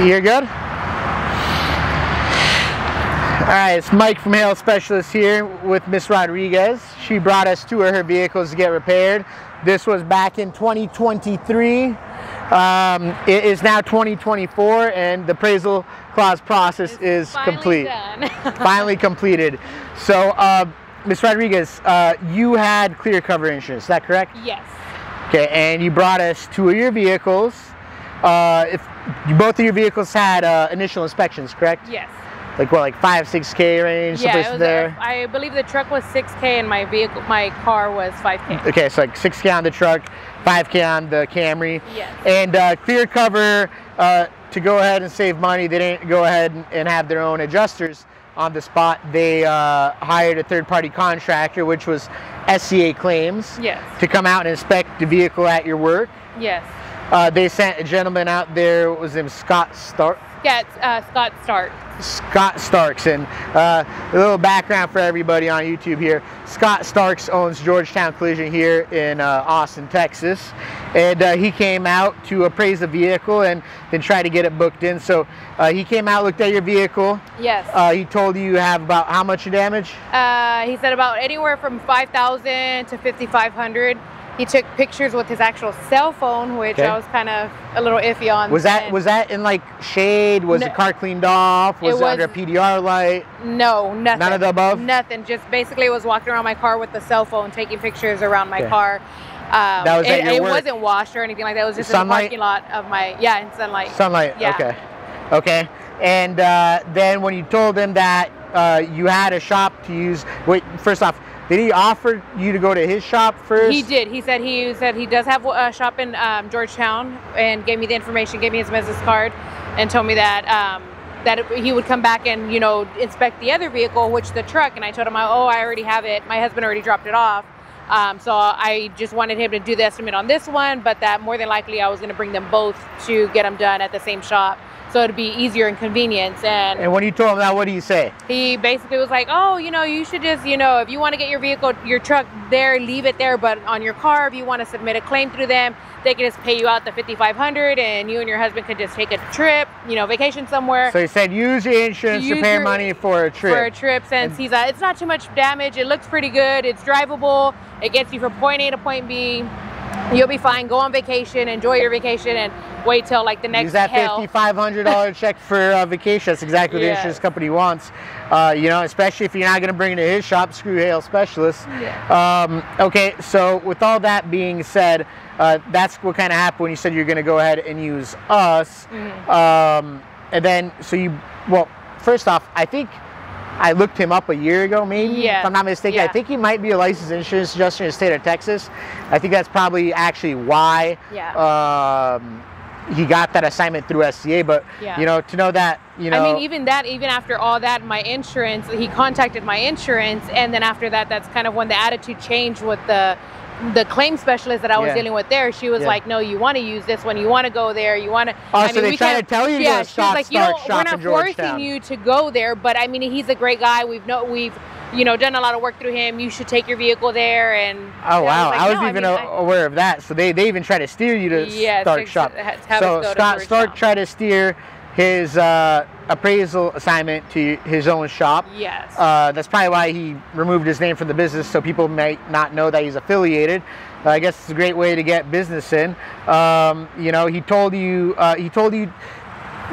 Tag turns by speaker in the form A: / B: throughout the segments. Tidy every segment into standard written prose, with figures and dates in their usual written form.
A: You're good? Alright, it's Mike from Hail Specialist here with Miss Rodriguez. She brought us two of her vehicles to get repaired. This was back in 2023. It is now 2024 and the appraisal clause process is complete. Finally completed. So, Miss Rodriguez, you had clear cover insurance, is that correct?
B: Yes.
A: Okay, and you brought us two of your vehicles. Both of your vehicles had initial inspections, correct?
B: Yes.
A: Like what, like 5-6K range?
B: Yeah, it was there. I believe the truck was 6K and my car was 5K.
A: Okay, so like 6K on the truck, 5K on the Camry.
B: Yes.
A: And clear cover, to go ahead and save money, they didn't go ahead and have their own adjusters on the spot. They hired a third-party contractor, which was SCA Claims,
B: yes,
A: to come out and inspect the vehicle at your work.
B: Yes.
A: They sent a gentleman out there, what was his name, Scott Stark?
B: Yeah, it's Scott Stark.
A: Scott Starks, and a little background for everybody on YouTube here. Scott Starks owns Georgetown Collision here in Austin, Texas, and he came out to appraise the vehicle and then try to get it booked in. So he came out, looked at your vehicle.
B: Yes.
A: He told you have about how much damage?
B: He said about anywhere from 5,000 to 5,500. He took pictures with his actual cell phone, which I was kind of a little iffy on.
A: Was that in like shade? Was the car cleaned off? Was it under a PDR light?
B: No, nothing.
A: None of the above?
B: Nothing. Just basically was walking around my car with the cell phone, taking pictures around my car.
A: That was at your work?
B: It wasn't washed or anything like that. It was just in the parking lot of my, in sunlight.
A: Sunlight,
B: yeah.
A: Okay. Okay. And then when you told him that you had a shop to use, wait, first off, did he offer you to go to his shop first?
B: He did. He said he does have a shop in Georgetown, and gave me the information, gave me his business card, and told me that he would come back and inspect the other vehicle, which the truck. And I told him, I already have it. My husband already dropped it off. So I just wanted him to do the estimate on this one, but that more than likely I was going to bring them both to get them done at the same shop. So it'd be easier and convenience. And
A: when you told him that, what did he say?
B: He basically was like, oh, you should just, if you want to get your truck there, leave it there. But on your car, if you want to submit a claim through them, they can just pay you out the $5,500, and you and your husband could just take a trip, vacation somewhere.
A: So he said, use your insurance to pay money for a trip.
B: For a trip, since it's not too much damage. It looks pretty good. It's drivable. It gets you from point A to point B. You'll be fine. Go on vacation, enjoy your vacation, and wait till like the next.
A: Use that $5,500 check for vacation. That's exactly what the insurance company wants. Especially if you're not going to bring it to his shop. Screw Hail Specialists. Yeah. Okay, so with all that being said, that's what kind of happened when you said you're going to go ahead and use us. Mm-hmm. And then, first off, I think I looked him up a year ago, maybe, if I'm not mistaken. I think he might be a licensed insurance adjuster in the state of Texas. I think that's probably actually why he got that assignment through SCA. But, to know that,
B: I mean, even after all that, my insurance, he contacted my insurance. And then after that, that's kind of when the attitude changed with the claim specialist that I was dealing with there. She was like, no, you want to use this one. You want to go there. You want to.
A: Oh, so they try to tell you to go to Scott Stark shop in Georgetown.
B: We're not forcing you to go there, but I mean, he's a great guy. We've done a lot of work through him. You should take your vehicle there. And
A: oh wow, I wasn't even aware of that. So they even try to steer you to Stark shop. So Scott Stark tried to steer his appraisal assignment to his own shop.
B: Yes.
A: That's probably why he removed his name from the business, so people might not know that he's affiliated. I guess it's a great way to get business in. He told you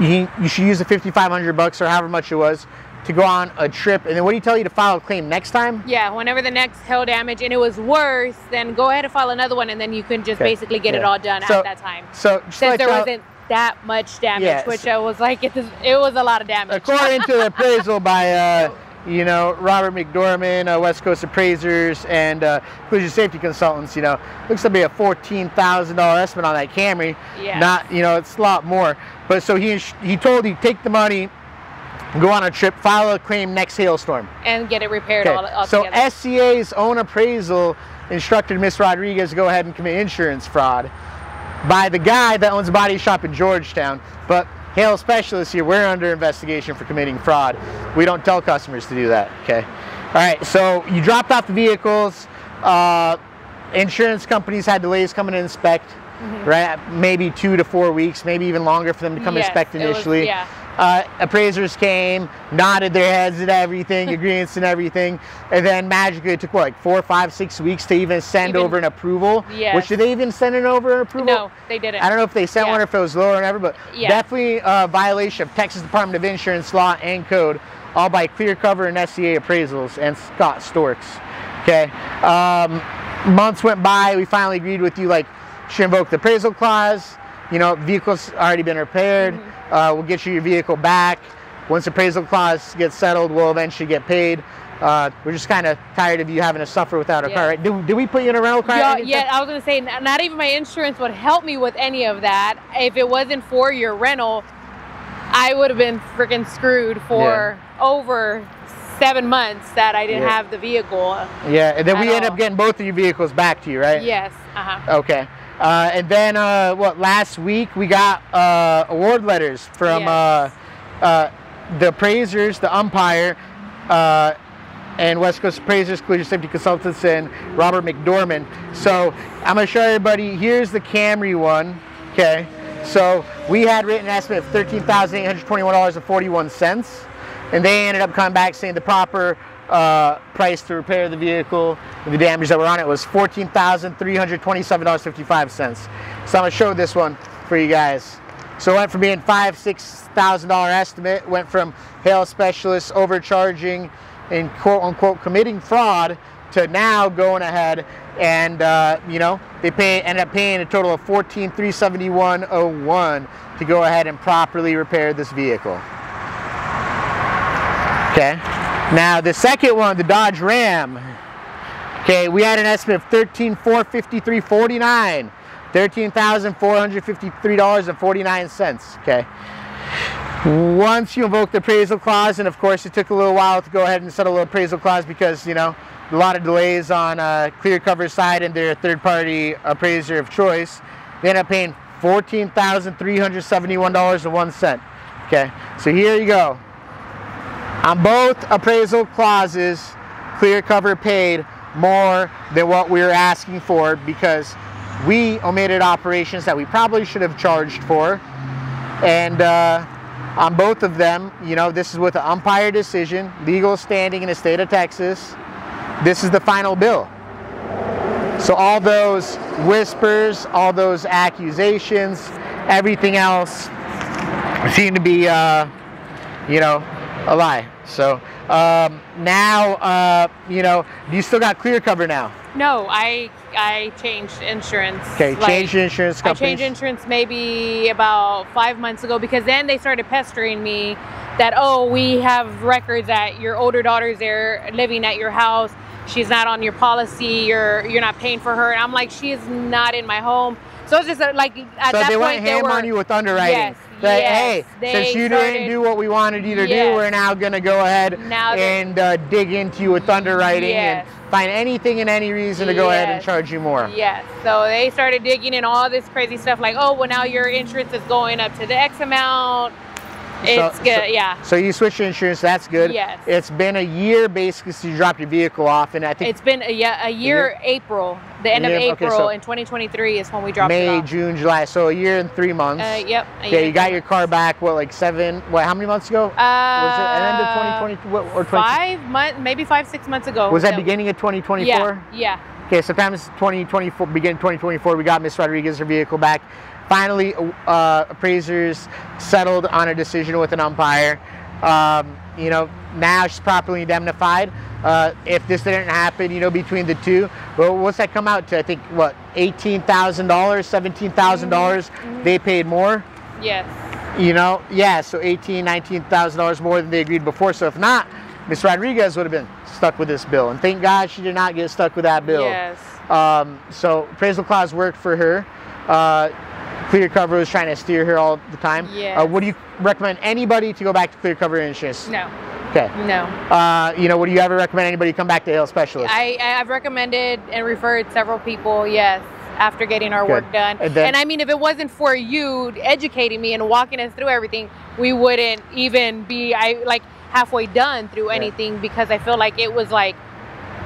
A: you should use the $5,500 or however much it was to go on a trip. And then what did he tell you to file a claim next time? Yeah,
B: whenever the next hail damage and it was worse, then go ahead and file another one, and then you can just basically get it all done at that time.
A: So
B: since there wasn't that much damage, which I was like, it was a lot of damage.
A: According to the appraisal by Robert McDormand, West Coast Appraisers, and Collision Safety Consultants, looks to be a $14,000 estimate on that Camry. Yeah. Not, it's a lot more. But so he told you, take the money, go on a trip, file a claim next hailstorm,
B: and get it repaired all
A: so
B: together.
A: SCA's own appraisal instructed Miss Rodriguez to go ahead and commit insurance fraud by the guy that owns a body shop in Georgetown. But Hail Specialists here, we're under investigation for committing fraud. We don't tell customers to do that. Okay. All right. So you dropped off the vehicles. Insurance companies had delays coming to inspect. right? Maybe 2 to 4 weeks, maybe even longer for them to come inspect initially. Appraisers came, nodded their heads at everything, agreements and everything, and then magically it took what, like 4, 5, 6 weeks to even send over an approval. Which, did they even send it over an approval?
B: No, they didn't.
A: I don't know if they sent one or if it was lower or whatever, but definitely a violation of Texas Department of Insurance law and code, all by Clear Cover and SCA Appraisals and Scott Storks. Okay, months went by, we finally agreed with you, like, should invoke the appraisal clause. You know, vehicle's already been repaired. We'll get you your vehicle back. Once the appraisal clause gets settled, we'll eventually get paid. We're just kind of tired of you having to suffer without a car, right? Did we put you in a rental car?
B: Yeah, I was going to say, not even my insurance would help me with any of that. If it wasn't for your rental, I would have been freaking screwed for over 7 months that I didn't have the vehicle. Yeah, and then we ended up getting both of your vehicles back to you, right? Yes.
A: Okay. And then, what, last week we got award letters from the appraisers, the umpire, and West Coast Appraisers, Collision Safety Consultants, and Robert McDormand. So I'm going to show everybody, here's the Camry one, okay? So we had written an estimate of $13,821.41, and they ended up coming back saying the proper price to repair the vehicle and the damages that were on it was $14,327.55. So I'm going to show this one for you guys. So it went from being $5,000–6,000 estimate, went from hail specialists overcharging and quote-unquote committing fraud to now going ahead and, you know, they ended up paying a total of $14,371.01 to go ahead and properly repair this vehicle. Okay. Now the second one, the Dodge Ram. Okay, we had an estimate of $13,453.49. $13,453.49. Okay. Once you invoke the appraisal clause, and of course it took a little while to go ahead and settle the appraisal clause because, you know, a lot of delays on Clear Cover's side and their third-party appraiser of choice, they ended up paying $14,371.01. Okay, so here you go. On both appraisal clauses, Clear Cover paid more than what we were asking for because we omitted operations that we probably should have charged for. And on both of them, you know, this is with an umpire decision, legal standing in the state of Texas. This is the final bill. So all those whispers, all those accusations, everything else seem to be, you know, a lie. So now, you know, you still got Clear Cover now?
B: No, I changed insurance.
A: Okay, changed insurance companies.
B: I changed insurance maybe about 5 months ago because then they started pestering me that, oh, we have records that your older daughter's there living at your house. She's not on your policy. You're not paying for her. And I'm like, she is not in my home. So it's just like at that point
A: they went ham on you with underwriting.
B: Yes.
A: Like, hey, since you didn't do what we wanted you to do, we're now going to go ahead and dig into you with underwriting and find anything and any reason to go ahead and charge you more.
B: Yes. So they started digging in all this crazy stuff like, oh, well, now your insurance is going up to the X amount. It's good,
A: So you switched your insurance, that's good.
B: Yes.
A: It's been a year basically since you dropped your vehicle off, and I think
B: it's been a year. April, the end of April in 2023 is when we dropped it off.
A: May, June, July, so a year and 3 months.
B: Yep.
A: Okay, you got your car back, what, like how many months ago? Was it an end of 2020 or
B: 5 months, maybe 5-6 months ago.
A: Was that beginning of 2024?
B: Yeah.
A: Okay, sometimes 2024, beginning 2024, we got Miss Rodriguez her vehicle back. Finally, appraisers settled on a decision with an umpire. You know, now she's properly indemnified. If this didn't happen, you know, between the two, well, what's that come out to? I think, what, $18,000, $17,000? They paid more?
B: Yes.
A: You know, so $18,000, $19,000 more than they agreed before. So if not, Miss Rodriguez would have been stuck with this bill. And thank God she did not get stuck with that bill.
B: Yes.
A: So appraisal clause worked for her. Clear Cover was trying to steer her all the time.
B: Yes.
A: Would you recommend anybody to go back to Clear Cover Insurance?
B: No.
A: Okay.
B: No.
A: You know, would you ever recommend anybody come back to Hail Specialist?
B: I've recommended and referred several people, yes, after getting our work done. And I mean, if it wasn't for you educating me and walking us through everything, we wouldn't even be like halfway done through anything because I feel like it was like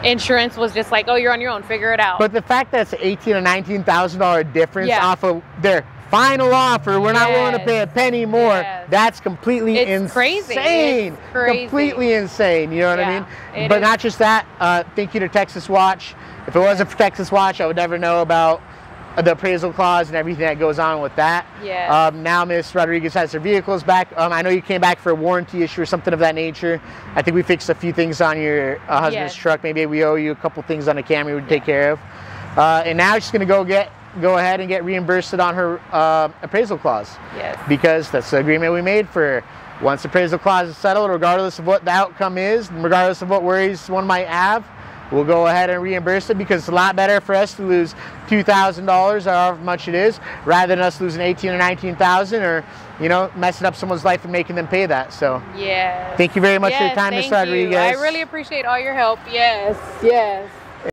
B: insurance was just like, oh, you're on your own, figure it out.
A: But the fact that it's $18,000 or $19,000 difference off of their final offer, we're not willing to pay a penny more. That's completely insane.
B: Crazy. It's crazy.
A: Completely insane. You know what I mean? But not just that. Thank you to Texas Watch. If it wasn't for Texas Watch, I would never know about the appraisal clause and everything that goes on with that. Now Ms. Rodriguez has her vehicles back. I know you came back for a warranty issue or something of that nature. I think we fixed a few things on your husband's truck. Maybe we owe you a couple things on a Camry we would take care of. And now she's going to go ahead and get reimbursed on her appraisal clause. Because that's the agreement we made for her. Once the appraisal clause is settled, regardless of what the outcome is, regardless of what worries one might have, we'll go ahead and reimburse it, because it's a lot better for us to lose $2,000 or however much it is, rather than us losing $18,000 or $19,000, or, you know, messing up someone's life and making them pay that. So thank you very much for your time, Ms. Rodriguez.
B: I really appreciate all your help. Yes.